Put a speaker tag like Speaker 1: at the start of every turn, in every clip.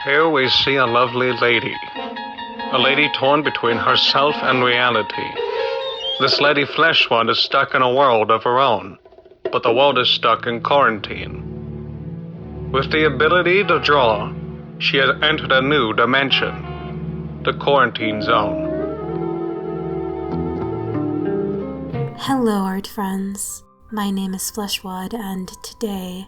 Speaker 1: Here we see a lovely lady. A lady torn between herself and reality. This lady Fleshwood is stuck in a world of her own, but the world is stuck in quarantine. With the ability to draw, she has entered a new dimension, the quarantine zone.
Speaker 2: Hello art friends, my name is Fleshwood and today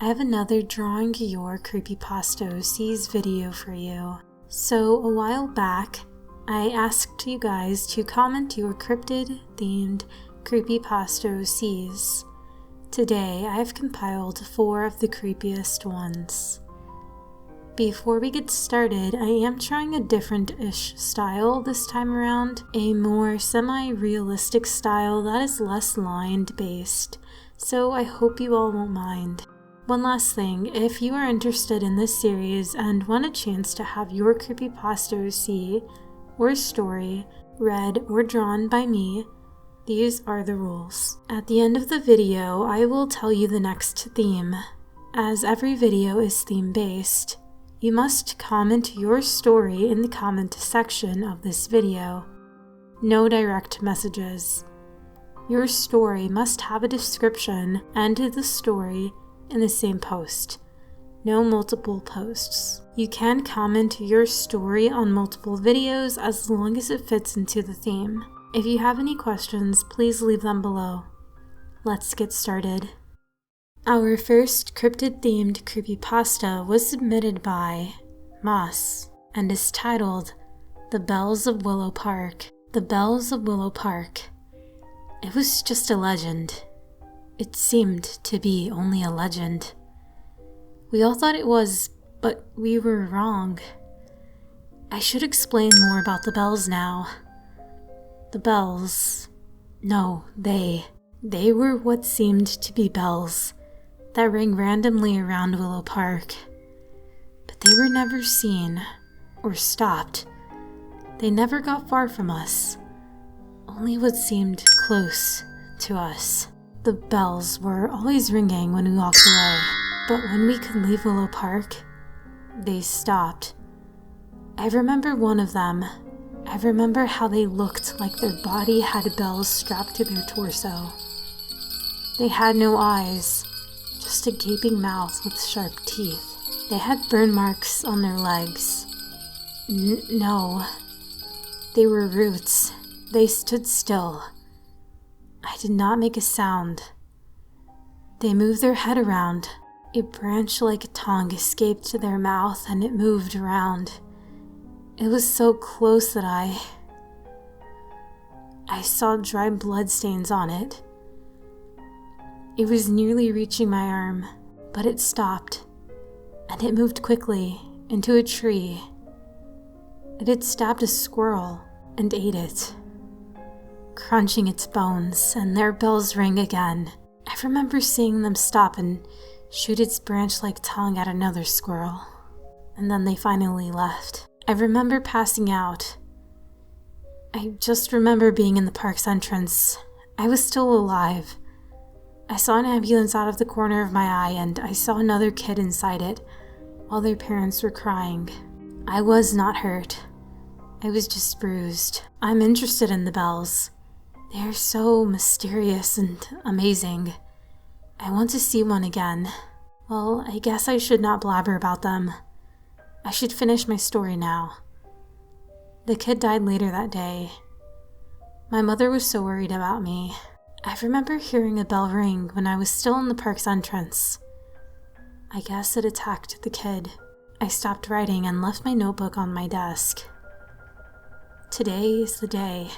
Speaker 2: I have another Drawing Your Creepypasta OCs video for you. So a while back, I asked you guys to comment your cryptid themed Creepypasta OCs. Today I have compiled 4 of the creepiest ones. Before we get started, I am trying a different-ish style this time around, a more semi-realistic style that is less lined-based, so I hope you all won't mind. One last thing, if you are interested in this series and want a chance to have your creepypasta OC or story read or drawn by me, these are the rules. At the end of the video, I will tell you the next theme. As every video is theme-based, you must comment your story in the comment section of this video. No direct messages. Your story must have a description and the story in the same post. No multiple posts. You can comment your story on multiple videos as long as it fits into the theme. If you have any questions, please leave them below. Let's get started. Our first cryptid-themed creepypasta was submitted by Moss and is titled The Bells of Willow Park. The Bells of Willow Park. It was just a legend. It seemed to be only a legend. We all thought it was, but we were wrong. I should explain more about the bells now. The bells... No, they were what seemed to be bells that rang randomly around Willow Park. But they were never seen or stopped. They never got far from us, only what seemed close to us. The bells were always ringing when we walked away, but when we could leave Willow Park, they stopped. I remember one of them. I remember how they looked like their body had bells strapped to their torso. They had no eyes, just a gaping mouth with sharp teeth. They had burn marks on their legs. No, they were roots. They stood still. I did not make a sound. They moved their head around. A branch-like tongue escaped their mouth and it moved around. It was so close that I saw dry bloodstains on it. It was nearly reaching my arm, but it stopped, and it moved quickly into a tree. It had stabbed a squirrel and ate it, crunching its bones, and their bells rang again. I remember seeing them stop and shoot its branch-like tongue at another squirrel, and then they finally left. I remember passing out. I just remember being in the park's entrance. I was still alive. I saw an ambulance out of the corner of my eye, and I saw another kid inside it while their parents were crying. I was not hurt. I was just bruised. I'm interested in the bells. They are so mysterious and amazing. I want to see one again. Well, I guess I should not blabber about them. I should finish my story now. The kid died later that day. My mother was so worried about me. I remember hearing a bell ring when I was still in the park's entrance. I guess it attacked the kid. I stopped writing and left my notebook on my desk. Today is the day.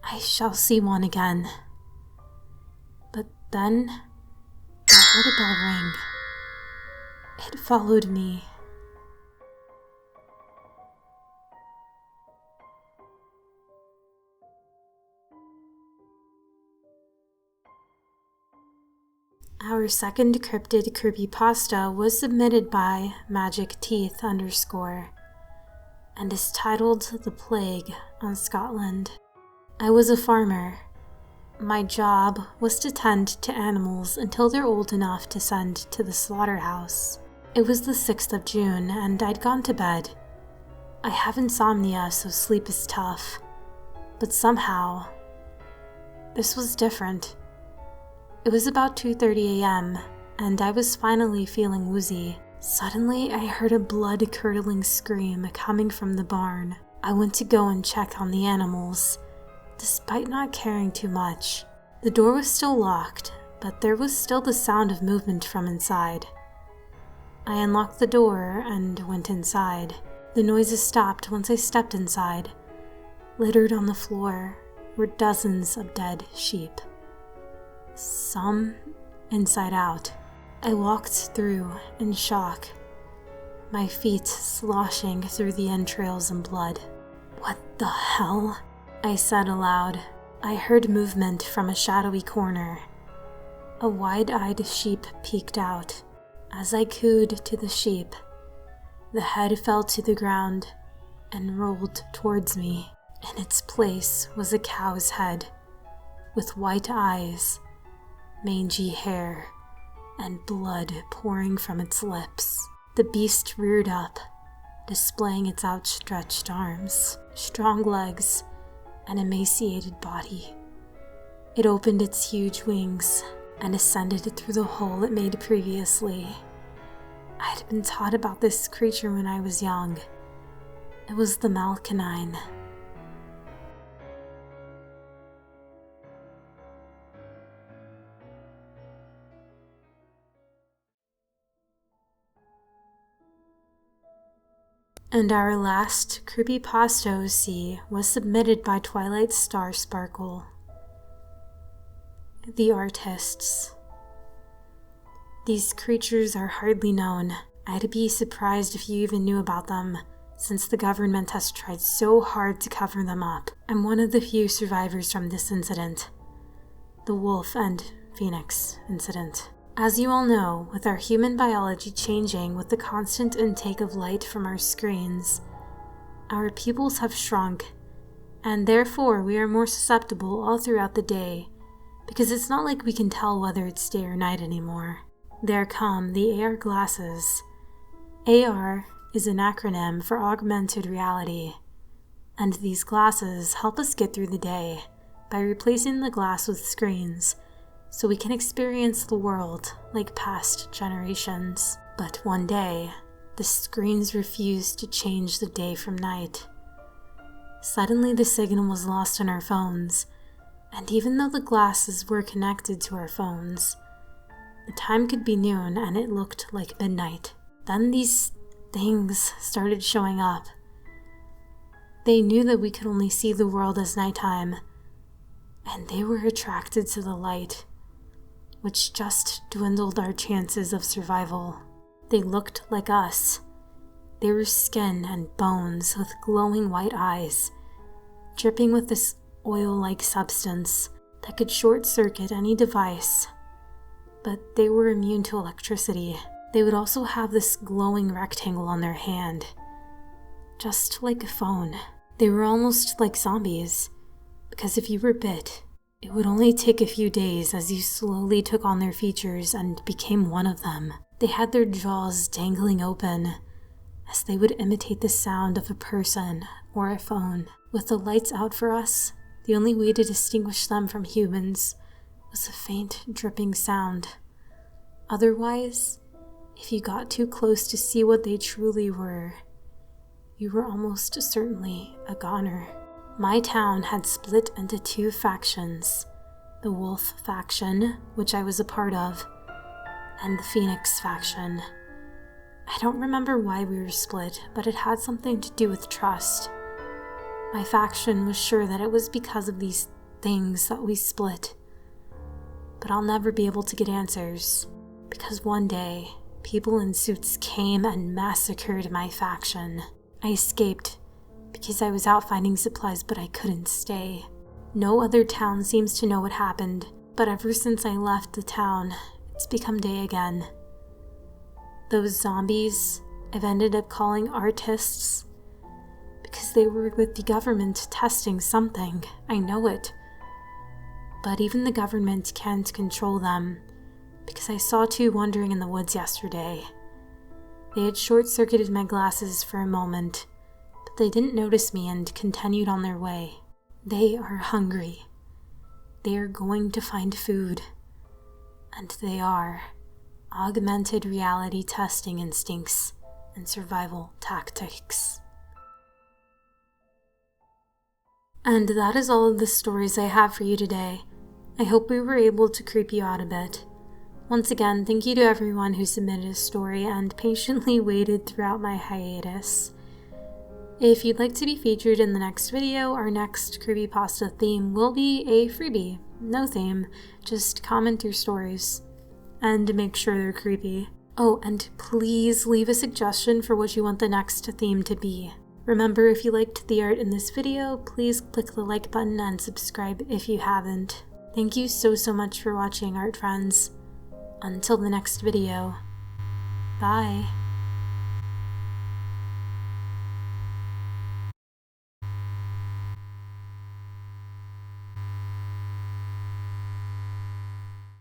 Speaker 2: I shall see one again. But then, I heard a bell ring. It followed me. Our second cryptid creepypasta was submitted by MagicTeeth_ and is titled The Plague on Scotland. I was a farmer. My job was to tend to animals until they're old enough to send to the slaughterhouse. It was the 6th of June, and I'd gone to bed. I have insomnia, so sleep is tough. But somehow, this was different. It was about 2:30 a.m., and I was finally feeling woozy. Suddenly, I heard a blood-curdling scream coming from the barn. I went to go and check on the animals, despite not caring too much. The door was still locked, but there was still the sound of movement from inside. I unlocked the door and went inside. The noises stopped once I stepped inside. Littered on the floor were dozens of dead sheep. Some inside out. I walked through in shock, my feet sloshing through the entrails and blood. "What the hell?" I said aloud. I heard movement from a shadowy corner. A wide-eyed sheep peeked out. As I cooed to the sheep, the head fell to the ground and rolled towards me. In its place was a cow's head, with white eyes, mangy hair, and blood pouring from its lips. The beast reared up, displaying its outstretched arms, strong legs, and emaciated body. It opened its huge wings and ascended through the hole it made previously. I had been taught about this creature when I was young. It was the Malkanine. And our last Creepypasta OC was submitted by Twilight Star Sparkle. The Artists. These creatures are hardly known. I'd be surprised if you even knew about them, since the government has tried so hard to cover them up. I'm one of the few survivors from this incident. The Wolf and Phoenix incident. As you all know, with our human biology changing with the constant intake of light from our screens, our pupils have shrunk, and therefore we are more susceptible all throughout the day, because it's not like we can tell whether it's day or night anymore. There come the AR glasses. AR is an acronym for augmented reality, and these glasses help us get through the day by replacing the glass with screens, so we can experience the world like past generations. But one day, the screens refused to change the day from night. Suddenly the signal was lost on our phones, and even though the glasses were connected to our phones, the time could be noon and it looked like midnight. Then these things started showing up. They knew that we could only see the world as nighttime, and they were attracted to the light, which just dwindled our chances of survival. They looked like us. They were skin and bones with glowing white eyes, dripping with this oil-like substance that could short-circuit any device. But they were immune to electricity. They would also have this glowing rectangle on their hand, just like a phone. They were almost like zombies, because if you were bit, it would only take a few days as you slowly took on their features and became one of them. They had their jaws dangling open, as they would imitate the sound of a person or a phone. With the lights out for us, the only way to distinguish them from humans was a faint dripping sound. Otherwise, if you got too close to see what they truly were, you were almost certainly a goner. My town had split into two factions, the Wolf faction, which I was a part of, and the Phoenix faction. I don't remember why we were split, but it had something to do with trust. My faction was sure that it was because of these things that we split. But I'll never be able to get answers, because one day, people in suits came and massacred my faction. I escaped because I was out finding supplies, but I couldn't stay. No other town seems to know what happened, but ever since I left the town, it's become day again. Those zombies I've ended up calling artists because they were with the government testing something. I know it. But even the government can't control them, because I saw two wandering in the woods yesterday. They had short-circuited my glasses for a moment, but they didn't notice me and continued on their way. They are hungry. They are going to find food. And they are augmented reality testing instincts and survival tactics. And that is all of the stories I have for you today. I hope we were able to creep you out a bit. Once again, thank you to everyone who submitted a story and patiently waited throughout my hiatus. If you'd like to be featured in the next video, our next Creepypasta theme will be a freebie. No theme, just comment your stories. And make sure they're creepy. Oh, and please leave a suggestion for what you want the next theme to be. Remember, if you liked the art in this video, please click the like button and subscribe if you haven't. Thank you so much for watching, art friends. Until the next video. Bye.